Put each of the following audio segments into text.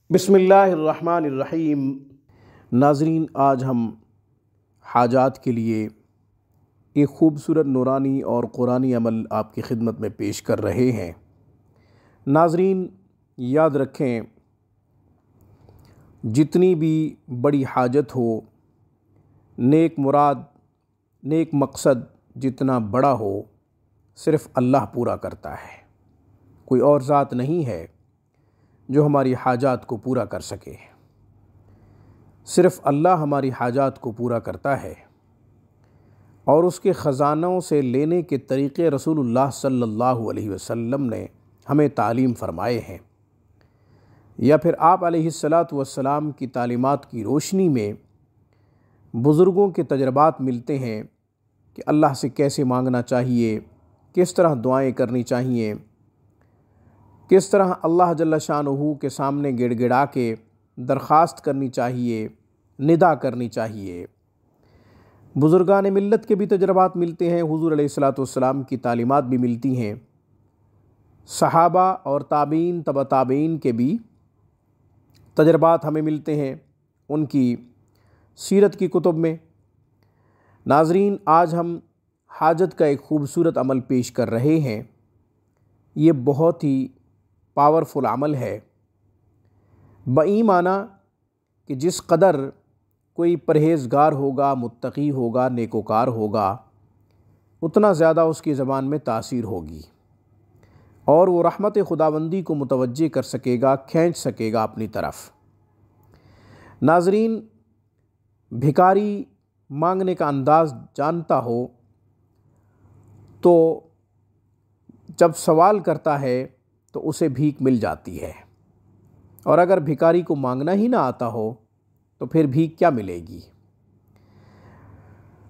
बिस्मिल्लाहिर्रहमानिर्रहीम। नाज़रीन, आज हम हाजात के लिए एक ख़ूबसूरत नूरानी और क़ुरानी अमल आपकी खिदमत में पेश कर रहे हैं। नाज़रीन, याद रखें, जितनी भी बड़ी हाजत हो, नेक मुराद, नेक मकसद जितना बड़ा हो, सिर्फ़ अल्लाह पूरा करता है। कोई और ज़ात नहीं है जो हमारी हाजात को पूरा कर सके। सिर्फ़ अल्लाह हमारी हाजात को पूरा करता है और उसके ख़ज़ानों से लेने के तरीक़े रसूलुल्लाह सल्लल्लाहु अलैहि वसल्लम ने हमें तालीम फ़रमाए हैं, या फिर आप अलैहिस्सलातु वस्सलाम की तालीमात की रोशनी में बुज़ुर्गों के तजर्बात मिलते हैं कि अल्लाह से कैसे मांगना चाहिए, किस तरह दुआएं करनी चाहिए, किस तरह अल्लाह जल्ल शानुहु के सामने गिड़गिड़ा के दरख्वास्त करनी चाहिए, निदा करनी चाहिए। बुज़ुर्गान मिल्लत के भी तजर्बात मिलते हैं, हुज़ूर अलैहिस्सलातु वस्सलाम की तालीमात भी मिलती हैं, सहाबा और ताबीन तबा ताबीन के भी तजर्बात हमें मिलते हैं उनकी सीरत की कुतुब में। नाज़रीन, आज हम हाजत का एक ख़ूबसूरत अमल पेश कर रहे हैं। ये बहुत ही पावरफुल अमल है, बईमाना कि जिस कदर कोई परहेज़गार होगा, मुत्तकी होगा, नेकोकार होगा, उतना ज़्यादा उसकी ज़बान में तासीर होगी और वो रहमत खुदाबंदी को मुतवज्जे कर सकेगा, खींच सकेगा अपनी तरफ। नाज़रीन, भिखारी मांगने का अंदाज़ जानता हो तो जब सवाल करता है तो उसे भीख मिल जाती है, और अगर भिखारी को मांगना ही ना आता हो तो फिर भीख क्या मिलेगी।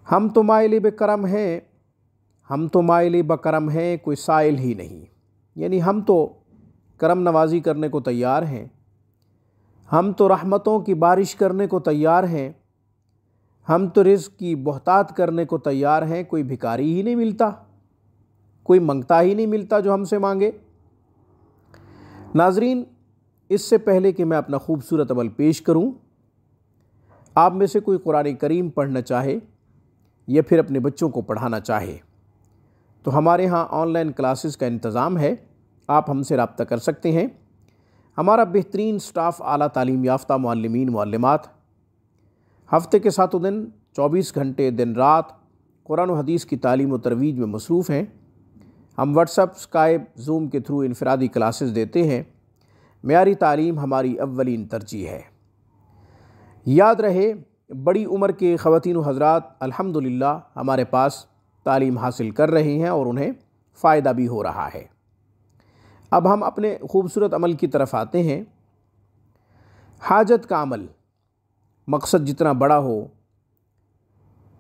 हम तो माइल बकरम हैं, हम तो माइल बकरम हैं, कोई साइल ही नहीं। यानी हम तो करम नवाजी करने को तैयार हैं, हम तो रहमतों की बारिश करने को तैयार हैं, हम तो रिज़्क़ की बहुतात करने को तैयार हैं। कोई भिखारी ही नहीं मिलता, कोई मंगता ही नहीं मिलता जो हमसे मांगे। नाज़रीन, इससे पहले कि मैं अपना ख़ूबसूरत अमल पेश करूं, आप में से कोई कुरान करीम पढ़ना चाहे या फिर अपने बच्चों को पढ़ाना चाहे तो हमारे यहाँ ऑनलाइन क्लासेस का इंतज़ाम है। आप हमसे रब्ता कर सकते हैं। हमारा बेहतरीन स्टाफ़ आला तालीम याफ्ता मुअल्लिमीन मुअल्लिमात हफ़्ते के 7 दिन 24 घंटे दिन रात कुरान व हदीस की तालीम व तरवीज में मसरूफ़ हैं। हम व्हाट्सएप, स्काइप, ज़ूम के थ्रू इनफ़रादी क्लासेस देते हैं। मेयारी तालीम हमारी अव्वलीन तरजीह है। याद रहे, बड़ी उम्र के ख़वातीन व हज़रात अल्हम्दुलिल्लाह हमारे पास तालीम हासिल कर रहे हैं और उन्हें फ़ायदा भी हो रहा है। अब हम अपने ख़ूबसूरत अमल की तरफ आते हैं। हाजत का अमल, मकसद जितना बड़ा हो,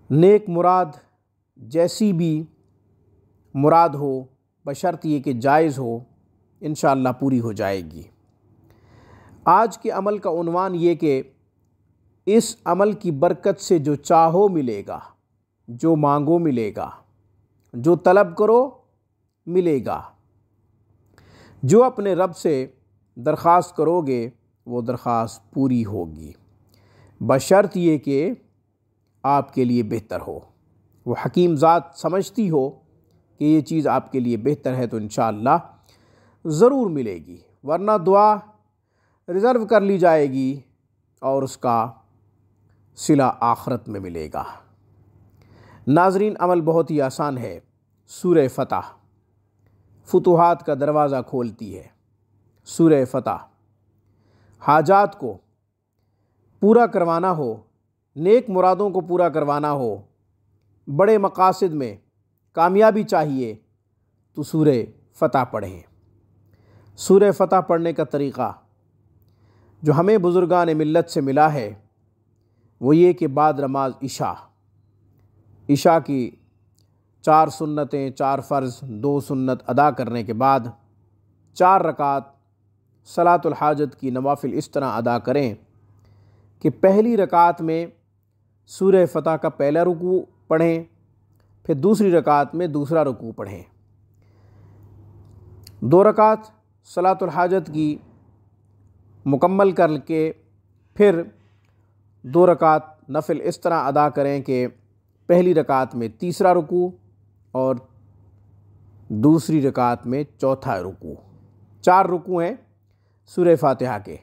नेक मुराद जैसी भी मुराद हो, बशर्त ये कि जायज़ हो, इंशाअल्लाह पूरी हो जाएगी। आज के अमल का उन्वान ये कि इस अमल की बरकत से जो चाहो मिलेगा, जो मांगो मिलेगा, जो तलब करो मिलेगा। जो अपने रब से दरख्वास्त करोगे वो दरख्वास्त पूरी होगी, बशर्त ये कि आपके लिए बेहतर हो। वो हकीम ज़ात समझती हो कि ये चीज़ आपके लिए बेहतर है तो इंशाअल्लाह ज़रूर मिलेगी, वरना दुआ रिज़र्व कर ली जाएगी और उसका सिला आखरत में मिलेगा। नाज़रीन, अमल बहुत ही आसान है। सूरह फ़तह फुतूहात का दरवाज़ा खोलती है। सूरह फ़तह हाजात को पूरा करवाना हो, नेक मुरादों को पूरा करवाना हो, बड़े मकासद में कामयाबी चाहिए तो सूरह फ़तह पढ़ें। सूरह फ़तह पढ़ने का तरीक़ा जो हमें बुज़ुर्गान मिल्लत से मिला है वो ये कि बाद नमाज इशा की 4 सुन्नतें, 4 फ़र्ज़, 2 सुन्नत अदा करने के बाद 4 रकात सलातुल हाजत की नवाफिल इस तरह अदा करें कि पहली रकात में सूरह फ़तह का पहला रुकू पढ़ें, फिर दूसरी रकात में दूसरा रुकू पढ़ें। 2 रकात सलातुल हाजत की मुकम्मल करके फिर 2 रकात नफिल इस तरह अदा करें कि पहली रकात में तीसरा रुकू और दूसरी रकात में चौथा रुकू। 4 रुकू हैं सूरह फातिहा के,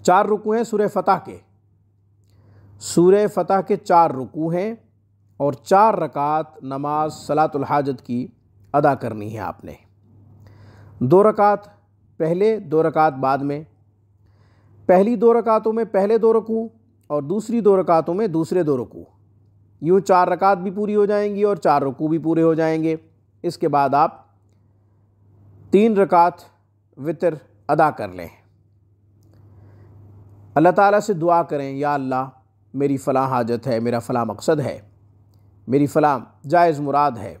4 रुकू हैं सूरह फतह के। सूरह फतह के 4 रुकू हैं और 4 रकात नमाज सलातुल हाजत की अदा करनी है आपने। 2 रकात पहले, 2 रकात बाद में। पहली 2 रकातों में पहले 2 रुकू और दूसरी 2 रकातों में दूसरे 2 रुकू। यूँ 4 रकात भी पूरी हो जाएंगी और 4 रुकू भी पूरे हो जाएंगे। इसके बाद आप 3 रकात वितर अदा कर लें। अल्लाह ताला से दुआ करें, या अल्लाह मेरी फ़लाँ हाजत है, मेरा फ़लाँ मकसद है, मेरी फ़लाँ जायज़ मुराद है,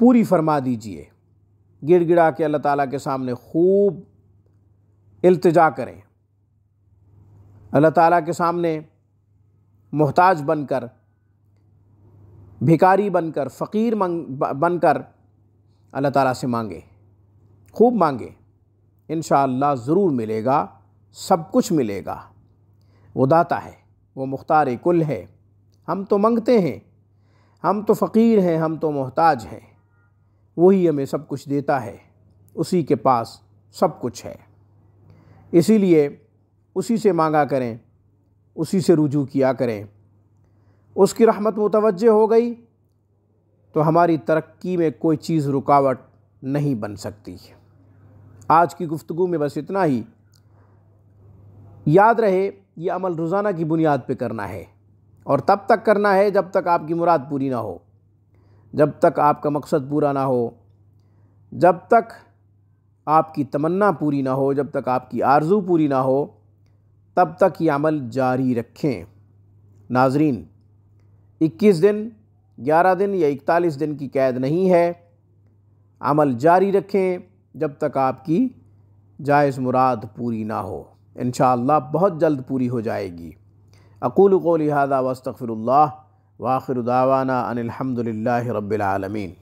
पूरी फरमा दीजिए। गिड़गिड़ा के अल्लाह ताला के सामने खूब इल्तिजा करें। अल्लाह ताला के सामने मोहताज बनकर, भिखारी बनकर, फ़कीर बनकर अल्लाह ताला से मांगे, खूब मांगे। इंशाअल्लाह ज़रूर मिलेगा, सब कुछ मिलेगा। वो दाता है, वो मुख्तार कुल है। हम तो मांगते हैं, हम तो फ़कीर हैं, हम तो मोहताज हैं। वही हमें सब कुछ देता है, उसी के पास सब कुछ है। इसीलिए उसी से मांगा करें, उसी से रुजू किया करें। उसकी रहमत मुतवज्जे हो गई तो हमारी तरक्की में कोई चीज़ रुकावट नहीं बन सकती। आज की गुफ्तगू में बस इतना ही। याद रहे, ये अमल रोज़ाना की बुनियाद पे करना है और तब तक करना है जब तक आपकी मुराद पूरी ना हो, जब तक आपका मकसद पूरा ना हो, जब तक आपकी तमन्ना पूरी ना हो, जब तक आपकी आरज़ू पूरी ना हो, तब तक ये अमल जारी रखें। नाज़रीन, 21 दिन, 11 दिन या 41 दिन की कैद नहीं है। अमल जारी रखें जब तक आपकी जायज़ मुराद पूरी ना हो। इंशाअल्लाह बहुत जल्द पूरी हो जाएगी। अक़ूलु क़ौली हाज़ा व अस्तग़फ़िरुल्लाह व आख़िरु दावाना अनिल हम्दुलिल्लाहि रब्बिल आलमीन।